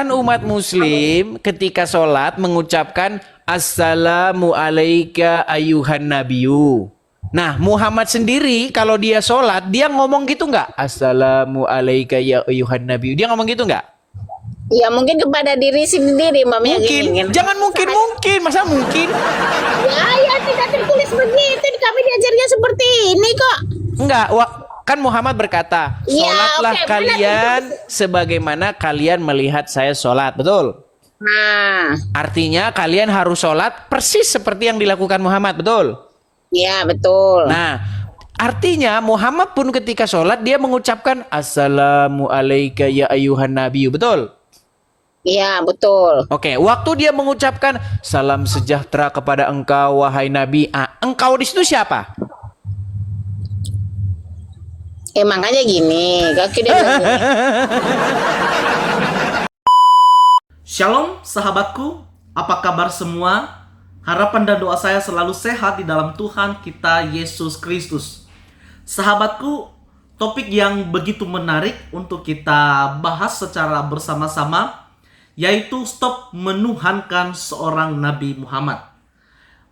kebiasaan umat muslim ketika sholat mengucapkan Assalamu alayka ayuhan nabiyyu. Nah, Muhammad sendiri kalau dia sholat, dia ngomong gitu nggak? Assalamu alayka ya ayuhan nabiyyu. Dia ngomong gitu nggak? Ya mungkin kepada diri sendiri Mam yang Mungkin, ingin. jangan mungkin, masa mungkin? Ya tidak tertulis begitu. Kami diajarnya seperti ini kok. Enggak, kan Muhammad berkata, Ya, sholatlah oke, kalian sebagaimana kalian melihat saya sholat, betul? Nah, Artinya kalian harus sholat persis seperti yang dilakukan Muhammad, betul? ya betul. Nah, artinya Muhammad pun ketika sholat dia mengucapkan Assalamu alayka ya ayuhan nabiyyu, betul? Iya betul. Oke, waktu dia mengucapkan salam sejahtera kepada engkau wahai nabi, engkau di situ siapa? Makanya gini, kaki dia bilang gini. Shalom sahabatku, apa kabar semua? Harapan dan doa saya selalu sehat di dalam Tuhan kita Yesus Kristus. Sahabatku, topik yang begitu menarik untuk kita bahas secara bersama-sama, yaitu stop menuhankan seorang Nabi Muhammad.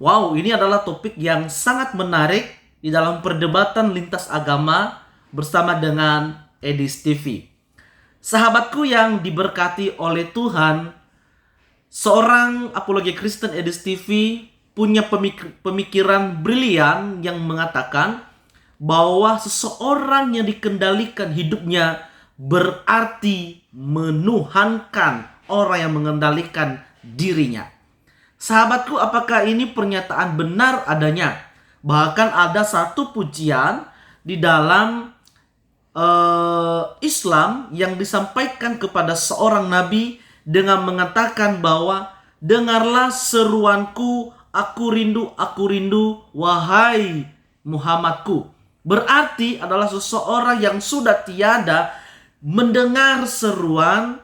Wow, ini adalah topik yang sangat menarik di dalam perdebatan lintas agama bersama dengan Edis TV. Sahabatku yang diberkati oleh Tuhan, seorang apologi Kristen Edis TV punya pemikiran brilian yang mengatakan bahwa seseorang yang dikendalikan hidupnya berarti menuhankan orang yang mengendalikan dirinya. Sahabatku, apakah ini pernyataan benar adanya? Bahkan ada satu pujian di dalam Islam yang disampaikan kepada seorang nabi dengan mengatakan bahwa dengarlah seruanku, aku rindu, wahai Muhammadku. Berarti adalah seseorang yang sudah tiada mendengar seruan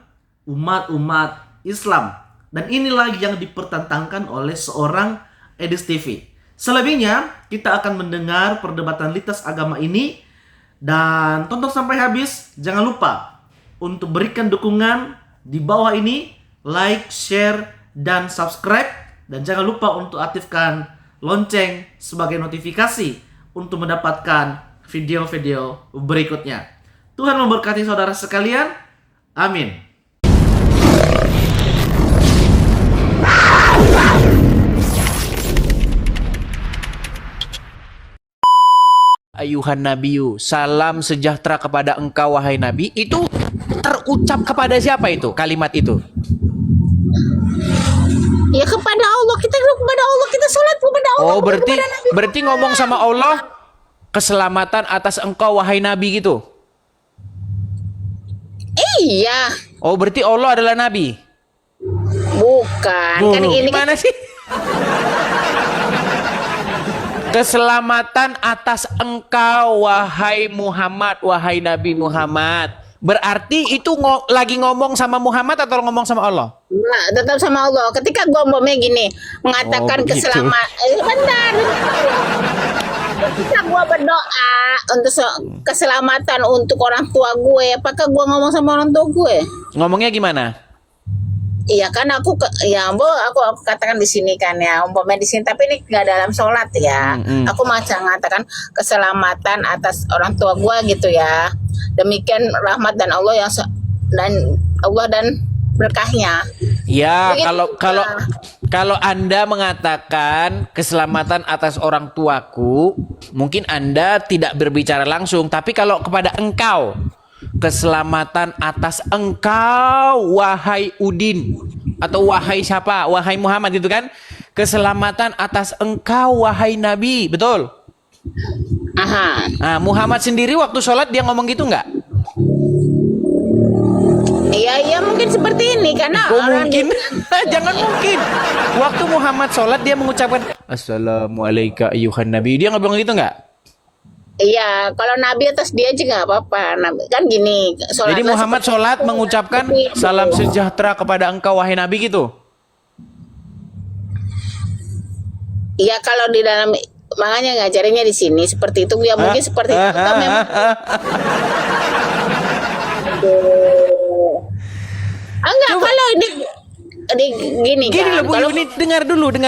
umat-umat Islam. Dan inilah yang dipertentangkan oleh seorang Edis TV. Selebihnya kita akan mendengar perdebatan lintas agama ini. Dan tonton sampai habis. Jangan lupa untuk berikan dukungan di bawah ini, like, share, dan subscribe. Dan jangan lupa untuk aktifkan lonceng sebagai notifikasi untuk mendapatkan video-video berikutnya. Tuhan memberkati saudara sekalian. Amin. Ayuhan nabiyyu, salam sejahtera kepada engkau wahai nabi, itu terucap kepada siapa itu kalimat itu? Ya kepada Allah, kita kepada Allah, kita sholat kepada Allah. Oh, berarti ngomong sama Allah, keselamatan atas engkau wahai nabi gitu. Iya. Oh, berarti Allah adalah nabi. Bukan, kan ini Gimana sih? Keselamatan atas engkau wahai Muhammad, wahai Nabi Muhammad. Berarti itu lagi ngomong sama Muhammad atau ngomong sama Allah? Nah, tetap sama Allah. Ketika gua umpamanya gini mengatakan begitu. bentar. Ketika gua berdoa untuk keselamatan untuk orang tua gue, apakah gua ngomong sama orang tua gue? Ngomongnya gimana? Iya kan aku aku katakan di sini kan ya umpamanya di sini, tapi ini nggak dalam sholat ya. Aku macam mengatakan keselamatan atas orang tua gua gitu ya. Demikian rahmat dan Allah dan berkahnya. Ya, Begitu. kalau Anda mengatakan keselamatan atas orang tuaku, mungkin Anda tidak berbicara langsung, tapi kalau kepada engkau, keselamatan atas engkau wahai Udin, atau wahai siapa, wahai Muhammad itu kan, keselamatan atas engkau wahai Nabi, betul? Aha. Nah, Muhammad sendiri waktu sholat dia ngomong gitu nggak? Iya mungkin seperti ini karena orang Mungkin jangan mungkin. Waktu Muhammad sholat dia mengucapkan Assalamualaikum ayuhan Nabi, dia nggak bilang gitu nggak? Iya, kalau Nabi atas dia aja nggak apa-apa. Kan gini, Jadi Muhammad sholat mengucapkan salam sejahtera kepada engkau wahai Nabi gitu. Iya, kalau di dalam makanya ngajarinnya di sini seperti itu ya mungkin seperti itu kan memang. Enggak, Coba. kalau ini gini Gini kan. loh Bu Kalau Yuni, dengar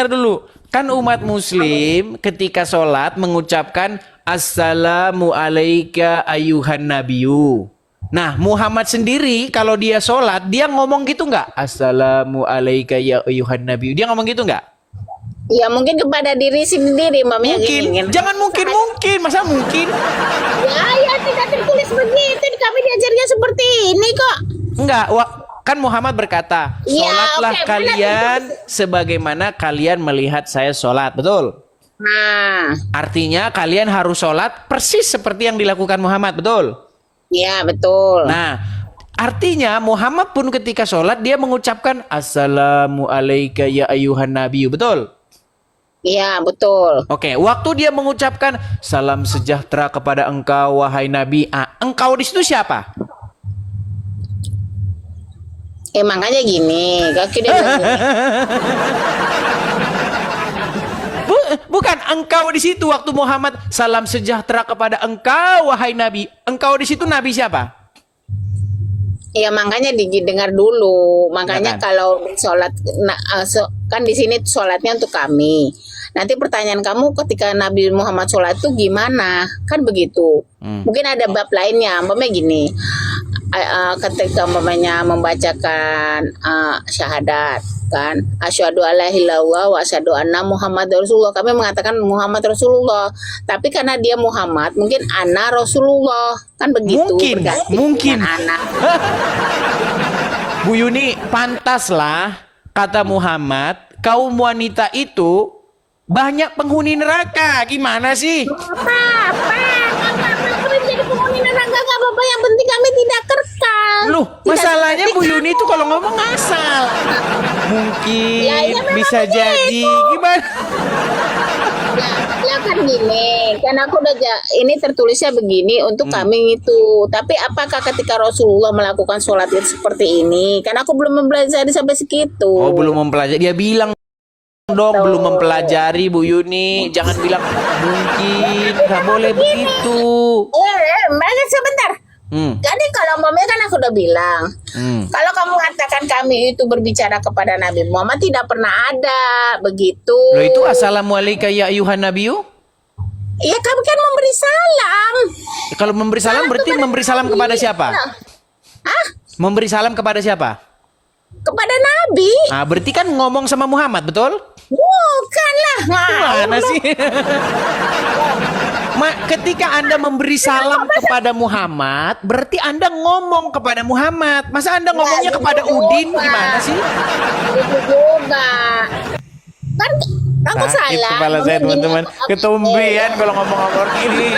dulu. Kan umat muslim ketika sholat mengucapkan Assalamu alayka ayuhan nabiyyu. Nah Muhammad sendiri kalau dia sholat dia ngomong gitu nggak? Assalamu alayka ya ayuhan nabiyyu. Dia ngomong gitu nggak? ya mungkin kepada diri sendiri mamanya Mungkin. gini. Jangan mungkin. Masa mungkin? Ya tidak tertulis begitu. Kami diajarnya seperti ini kok. Enggak. Kan Muhammad berkata, Ya, sholatlah oke, kalian sebagaimana kalian melihat saya sholat. Betul? Nah, Artinya kalian harus sholat persis seperti yang dilakukan Muhammad. Betul? ya betul. Nah, artinya Muhammad pun ketika sholat dia mengucapkan Assalamu alayka ya ayuhan nabiyyu. Betul? Iya betul. Oke, waktu dia mengucapkan salam sejahtera kepada engkau wahai nabi. Engkau di situ siapa? Makanya gini, kaki dia bilang gini. Bukan engkau di situ waktu Muhammad salam sejahtera kepada engkau wahai nabi. Engkau di situ nabi siapa? Ya makanya didengar dulu. Makanya Ya kan? kalau sholat, kan di sini sholatnya untuk kami. Nanti pertanyaan kamu ketika Nabi Muhammad sholat itu gimana? Kan begitu. Mungkin ada bab lainnya. Umpamanya gini, ketika umpamanya membacakan syahadat, kan asyhadu alla ilaha illallah wa asyhadu anna Muhammad Rasulullah. Kami mengatakan Muhammad Rasulullah. Tapi karena dia Muhammad, mungkin ana Rasulullah. Kan begitu. Mungkin. Ana. Bu Yuni, pantaslah kata Muhammad, kaum wanita itu banyak penghuni neraka. Gimana sih? Apa kami jadi penghuni neraka nggak apa-apa, yang penting kami tidak kekal. Loh, masalahnya Bu Yuni itu kalau ngomong ngasal. Mungkin Ya, memang bisa begitu. jadi. Gimana? Ya kan gini, kan aku udah ini tertulisnya begini untuk kami itu. Tapi apakah ketika Rasulullah melakukan sholat itu seperti ini? Kan aku belum mempelajari sampai segitu. Oh, belum mempelajari. Dia bilang dong belum mempelajari Bu Yuni. Jangan bilang mungkin. Nggak boleh begitu. Mereka sebentar. Jadi kalau umpamanya kan aku udah bilang, kalau kamu mengatakan kami itu berbicara kepada Nabi Muhammad, tidak pernah ada begitu. Loh, itu assalamualaikum ya ayuhan nabiyyu. Iya, kami kan memberi salam. Kalau memberi salam berarti memberi salam kepada siapa? Hah? Memberi salam kepada siapa? Kepada Nabi? Ah, berarti kan ngomong sama Muhammad, betul? Bukan lah. Gimana sih? Ketika Anda memberi salam kepada Muhammad, berarti Anda ngomong kepada Muhammad. Masa Anda ngomongnya kepada Udin? Gimana sih? Itu juga. Kan aku Sakit salah. kepala saya, teman-teman. Ketumbean kalau ngomong-ngomong gini.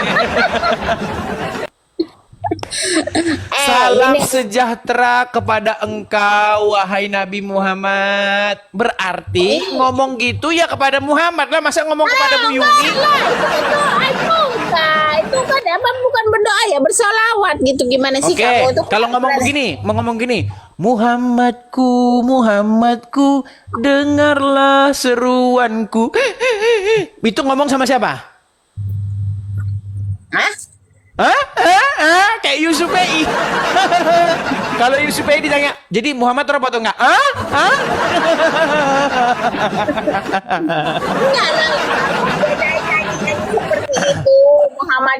Salam sejahtera kepada engkau wahai Nabi Muhammad. Berarti ngomong gitu ya kepada Muhammad lah. Masa ngomong kepada Bu Yuni? Itu kan apa, bukan berdoa ya, bersolawat gitu. Gimana sih Oke, kamu itu? kalau ngomong gini, Muhammadku, dengarlah seruanku. Itu ngomong sama siapa? Hah? Kayak Yusuf Pei. Kalau Yusuf Pei ditanya, jadi Muhammad apa atau enggak? Enggak lah. Seperti itu.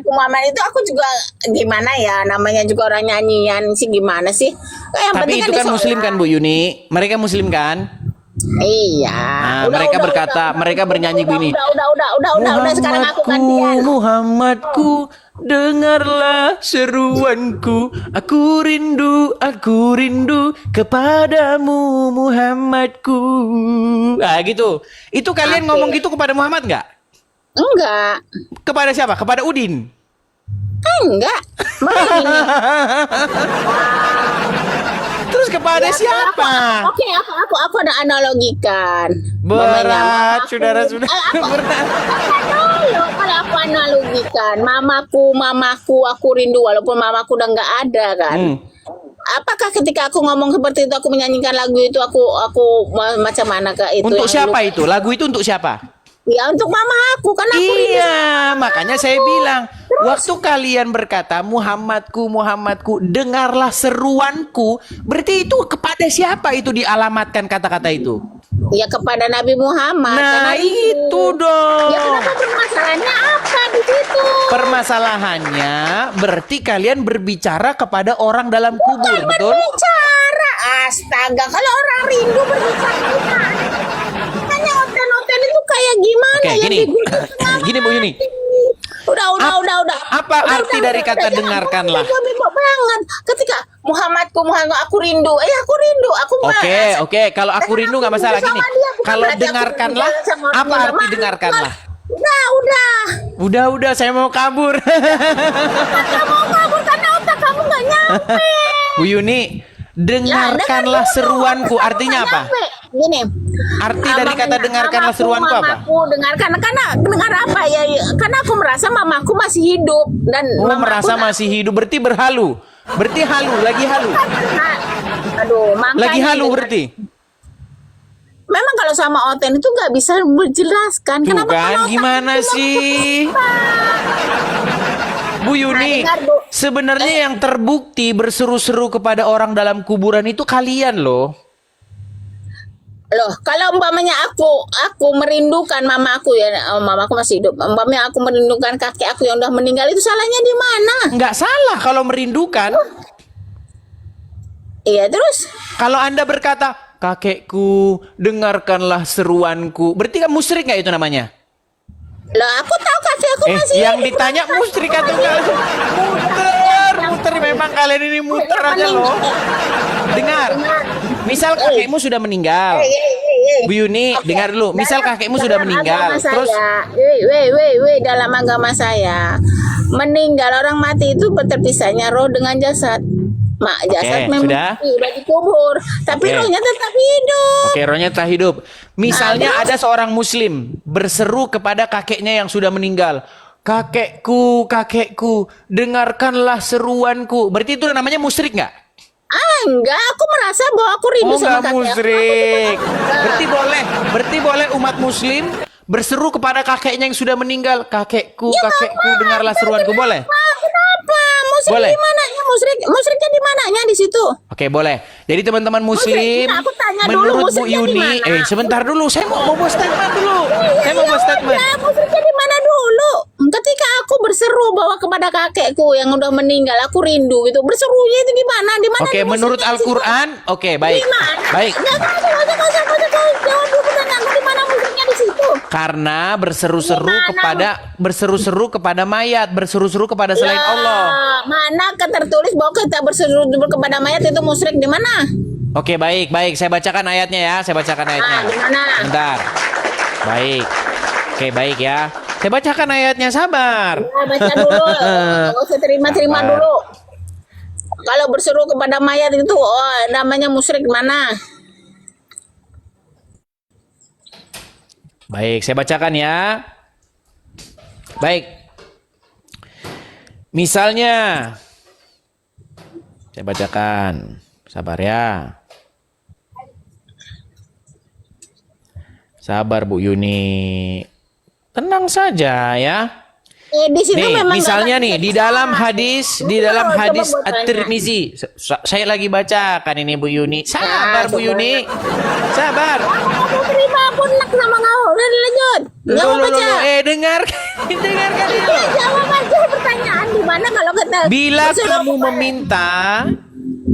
Muhammad itu aku juga gimana ya, namanya juga orang nyanyian sih, gimana sih? Yang Tapi itu kan muslim kan Bu Yuni? Mereka muslim kan? Iya. Mereka berkata, mereka bernyanyi begini. Udah sekarang aku gantian. Muhammadku, dengarlah seruanku. Aku rindu kepadamu Muhammadku. Gitu. Itu kalian ngomong gitu kepada Muhammad nggak? Enggak. Kepada siapa? Kepada Udin? Enggak. Makanya gini. Terus kepada siapa? Oke, aku ada analogikan. Berat, saudara-saudara. Berat. Kalau aku analogikan, mamaku, aku rindu walaupun mamaku udah nggak ada kan. Apakah ketika aku ngomong seperti itu, aku menyanyikan lagu itu, aku macam mana ke itu? Untuk siapa itu? Lagu itu untuk siapa? Ya untuk mama aku, kan aku rindu. Iya, makanya saya bilang waktu kalian berkata Muhammadku, Muhammadku, dengarlah seruanku, berarti itu kepada siapa itu dialamatkan kata-kata itu? Ya kepada Nabi Muhammad. Nah, karena rindu. itu dong. Ya kenapa permasalahannya apa di situ? Permasalahannya berarti kalian berbicara kepada orang dalam kubur, betul? Berbicara, astaga, kalau orang rindu berbicara gimana? Makanya hotel-hotel itu kayak gimana Oke, ya? gini. Gini Bu Yuni. Udah. Apa arti dari kata dengarkanlah? Bego banget. Ketika Muhammadku, aku rindu. Aku rindu. Aku Oke. Kalau aku rindu nggak masalah gini. Kalau dengarkanlah, apa arti dengarkanlah? Udah, saya mau kabur. Kamu mau kabur karena otak kamu nggak nyampe. Bu Yuni, dengarkanlah seruanku. Artinya apa? Gini. Arti dari kata dengarkanlah seruanku apa? Mamaku dengarkan, karena dengar apa ya? Karena aku merasa mamaku masih hidup dan mamaku Merasa masih hidup, berarti berhalu. Berarti halu, lagi halu. Aduh, makanya Lagi halu berarti. memang kalau sama Oten itu nggak bisa berjelaskan. Tuh Kenapa kan, kalau gimana otak itu sih? Bu Yuni, dengar, Bu. sebenarnya yang terbukti berseru-seru kepada orang dalam kuburan itu kalian loh. Loh, kalau umpamanya aku merindukan mamaku ya, mamaku masih hidup. Umpamanya aku merindukan kakek aku yang udah meninggal, itu salahnya di mana? Nggak salah kalau merindukan. Iya, terus Kalau Anda berkata, kakekku, dengarkanlah seruanku. Berarti kan musyrik nggak itu namanya? loh, aku tahu kakek aku masih Yang hidup. ditanya musyrik atau enggak? Muter. Memang kalian ini muter aja loh. Dengar. Misal kakekmu sudah meninggal. Bu Yuni, Oke. dengar dulu. Misal kakekmu sudah Dalam meninggal. agama Terus saya, dalam agama saya, meninggal orang mati itu terpisahnya roh dengan jasad. Jasad memang sudah. udah dikubur, tapi Oke. rohnya tetap hidup. Oke, rohnya tak hidup. Misalnya ada seorang muslim berseru kepada kakeknya yang sudah meninggal. Kakekku, dengarkanlah seruanku. Berarti itu namanya musyrik nggak? Enggak, aku merasa bahwa aku rindu sama Nggak kakek aku. musyrik. Berarti boleh umat muslim berseru kepada kakeknya yang sudah meninggal. Kakekku, dengarlah seruanku. Boleh? Kenapa? Musyrik Boleh. di mananya? Musyriknya di mananya di situ? Oke, boleh. Jadi teman-teman muslim, Musyriknya, aku tanya dulu, menurut Bu musyriknya di Yuni, mana? sebentar dulu, saya mau buat statement dulu. Saya mau buat statement. Ya, musyriknya di mana dulu? Ketika aku berseru bahwa kepada kakekku yang udah meninggal, aku rindu gitu. Berserunya itu di mana? Di mana? Oke, di menurut musyriknya di situ? Al-Quran, oke, baik. Di mana? Baik. Nggak usah jawab dulu pertanyaanku, di mana musyriknya di situ? Karena berseru-seru Di mana? kepada mayat, berseru-seru kepada selain Lah, Allah. mana tertulis bahwa kita berseru kepada mayat itu musyrik di mana? Oke, baik. Saya bacakan ayatnya ya. Saya bacakan ayatnya. di mana? Bentar. Baik. Oke, baik ya. Saya bacakan ayatnya, sabar. Nah, baca dulu. Nggak usah terima Sabar. dulu. Kalau berseru kepada mayat itu namanya musyrik mana? Baik, saya bacakan ya. Baik. Misalnya, saya bacakan. Sabar ya. Sabar Bu Yuni. Tenang saja ya. Di situ Nih, memang misalnya nggak nih ada di dalam hadis Coba buat tanya. At-Tirmizi. Saya lagi bacakan ini Bu Yuni. Sabar Bu Yuni. Sabar. Aku terima aku enak sama kau. Udah lanjut. Nggak mau baca. Dengarkan dulu. Jawab aja pertanyaan di mana kalau kita Bila berseru kamu kepada- meminta,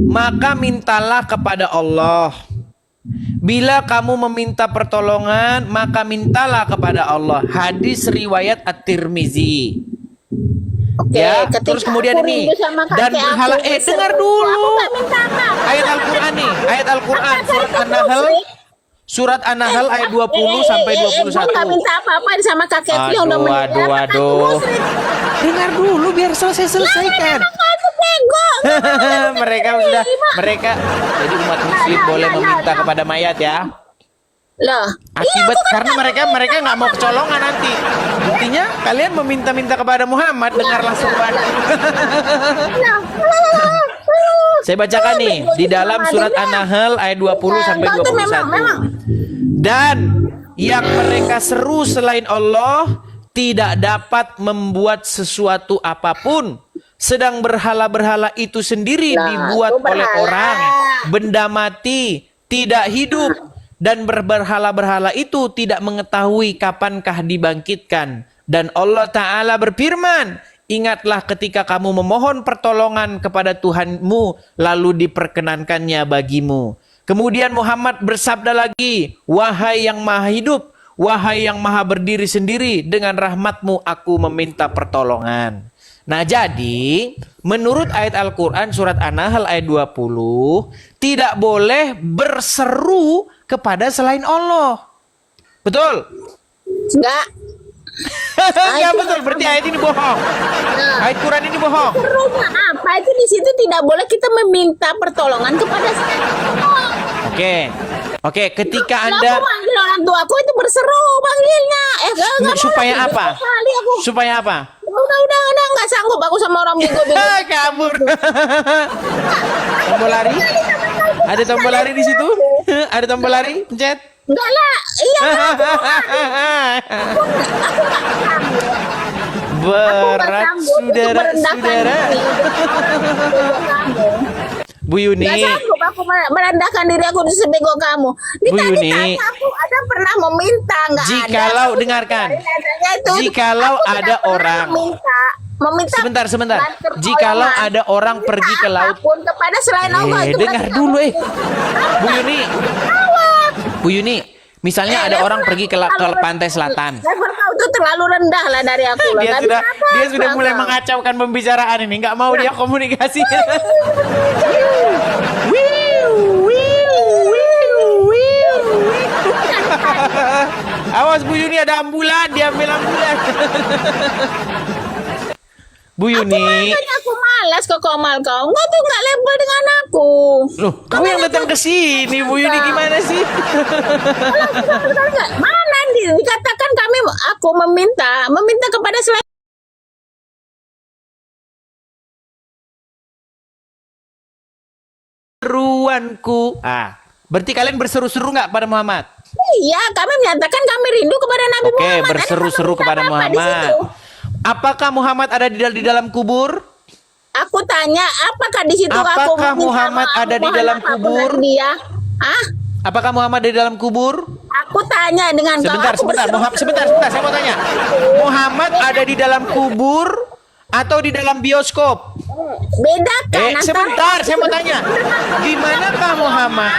maka mintalah kepada Allah. Bila kamu meminta pertolongan, maka mintalah kepada Allah. Hadis riwayat At-Tirmizi. Oke, Ya, ketika terus kemudian aku ini, rindu sama dan kakek berhala aku, dengar berseru, dulu. aku nggak minta apa-apa. Ayat Al-Qur'an nih, ayat Al-Qur'an Apa surat itu An-Nahl, musyrik? surat An-Nahl ayat 20 sampai Gue 21. nggak minta apa-apa sama kakekku yang udah meninggal. Apakah itu musyrik? Dengar dulu biar selesaikan. Aku bego. mereka jadi umat muslim boleh meminta kepada mayat ya. Loh, Akibat karena mereka nggak mau kecolongan nanti. Buktinya kalian meminta-minta kepada Muhammad, dengarlah seruan. Saya bacakan nih di dalam surat An-Nahl ayat 20 sampai Kau tuh memang 21. Dan yang mereka seru selain Allah tidak dapat membuat sesuatu apapun. Sedang berhala-berhala itu sendiri Nah, dibuat itu oleh berhala. orang, benda mati, tidak hidup. Dan berhala-berhala itu tidak mengetahui kapankah dibangkitkan. Dan Allah Ta'ala berfirman, ingatlah ketika kamu memohon pertolongan kepada Tuhanmu, lalu diperkenankannya bagimu. Kemudian Muhammad bersabda lagi, wahai yang maha hidup, wahai yang maha berdiri sendiri, dengan rahmatmu aku meminta pertolongan. Nah jadi, menurut ayat Al-Quran surat An-Nahl ayat 20, tidak boleh berseru kepada selain Allah. Betul? Enggak. Enggak betul, berarti ayat ini bohong. Ayat Quran ini bohong. Serunya apa? Itu di situ tidak boleh kita meminta pertolongan kepada selain Allah. Oke, ketika Kalau Anda... aku manggil orang tua aku itu berseru panggilnya. Enggak Supaya boleh. apa? Kali aku. Supaya apa? Udah nggak sanggup aku sama orang bego-bego. Kabur. Tombol lari? Ada tombol lari di situ? Ada tombol lari? Pencet. Enggak lah. Iya. Berat saudara-saudara. Bu Yuni. Gak sanggup aku merendahkan diri aku di sebego kamu. Bu Yuni. Aku ada pernah meminta, nggak ada. Jikalau dengarkan. Jikalau ada orang. Meminta. Sebentar. pertolongan Jikalau ada orang pergi ke laut. apapun kepada selain Allah itu Dengar berarti dulu kamu Bu Yuni. Bu Yuni, misalnya ada orang pergi ke pantai selatan. level kau itu terlalu rendah lah dari aku lah. Dia Nggak sudah bisa apa-apa dia sudah mulai kau. mengacaukan pembicaraan ini, nggak mau dia komunikasi. Awas Bu Yuni, ada ambulan, diambil ambulan. Bu Yuni, Makanya aku malas kok komal kau. Enggak tuh nggak level dengan aku. loh, kamu yang datang ke sini, Bu Yuni gimana sih? Mana dikatakan aku meminta kepada selain Seruanku. Berarti kalian berseru-seru nggak pada Muhammad? Iya, kami menyatakan kami rindu kepada Nabi Oke, Muhammad. Ada berseru-seru apa-apa kepada di Muhammad. situ? Apakah Muhammad ada di dalam kubur? Aku tanya, apakah di situ Apakah aku meminta Muhammad maaf, ada di mohon dalam apapun kubur? dari dia? Hah? Apakah Muhammad ada di dalam kubur? Aku tanya dengan Sebentar, kau. sebentar, saya mau tanya. Muhammad ada di dalam kubur atau di dalam bioskop? Bedakan antara Sebentar, saya mau tanya. Di manakah Muhammad?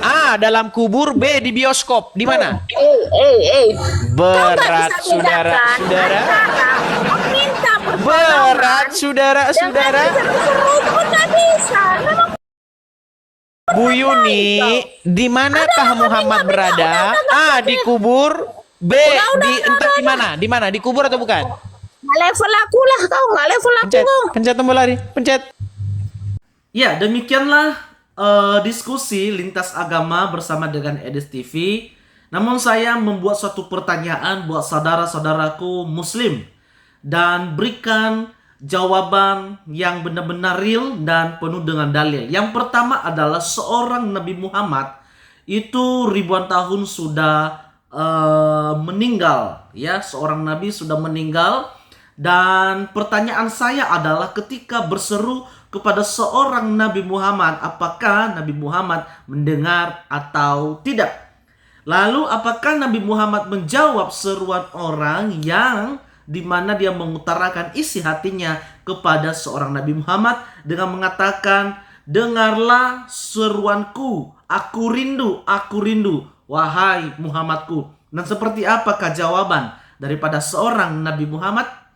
A, dalam kubur, B, di bioskop. Di mana? Kau nggak Berat, bisa bedakan saudara-saudara. antara meminta pertolongan Berat, saudara-saudara. dengan seru-seru itu kan nggak bisa. Memang Bu Yuni, di manakah Muhammad berada? A, di kubur. B, di entah di mana? Di mana? Di kubur atau bukan? nggak level aku lah, kau nggak level aku Pencet, kau. pencet tombol lari, pencet. Ya, demikianlah diskusi lintas agama bersama dengan Edis TV. Namun saya membuat suatu pertanyaan buat saudara-saudaraku Muslim dan berikan jawaban yang benar-benar real dan penuh dengan dalil. Yang pertama adalah seorang Nabi Muhammad itu ribuan tahun sudah meninggal, ya, seorang Nabi sudah meninggal. Dan pertanyaan saya adalah ketika berseru kepada seorang Nabi Muhammad, apakah Nabi Muhammad mendengar atau tidak? Lalu apakah Nabi Muhammad menjawab seruan orang yang dimana dia mengutarakan isi hatinya kepada seorang Nabi Muhammad dengan mengatakan, dengarlah seruanku, aku rindu, wahai Muhammadku. Dan seperti apakah jawaban daripada seorang Nabi Muhammad?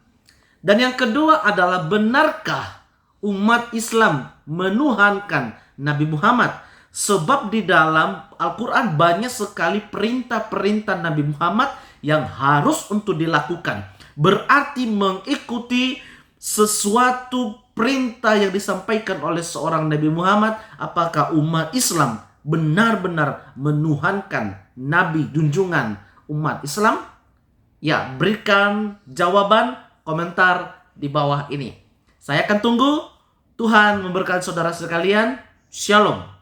Dan yang kedua adalah, benarkah umat Islam menuhankan Nabi Muhammad? Sebab di dalam Al-Quran banyak sekali perintah-perintah Nabi Muhammad yang harus untuk dilakukan. Berarti mengikuti sesuatu perintah yang disampaikan oleh seorang Nabi Muhammad. Apakah umat Islam benar-benar menuhankan Nabi junjungan umat Islam? Ya, berikan jawaban komentar di bawah ini. Saya akan tunggu. Tuhan memberkati saudara sekalian. Shalom.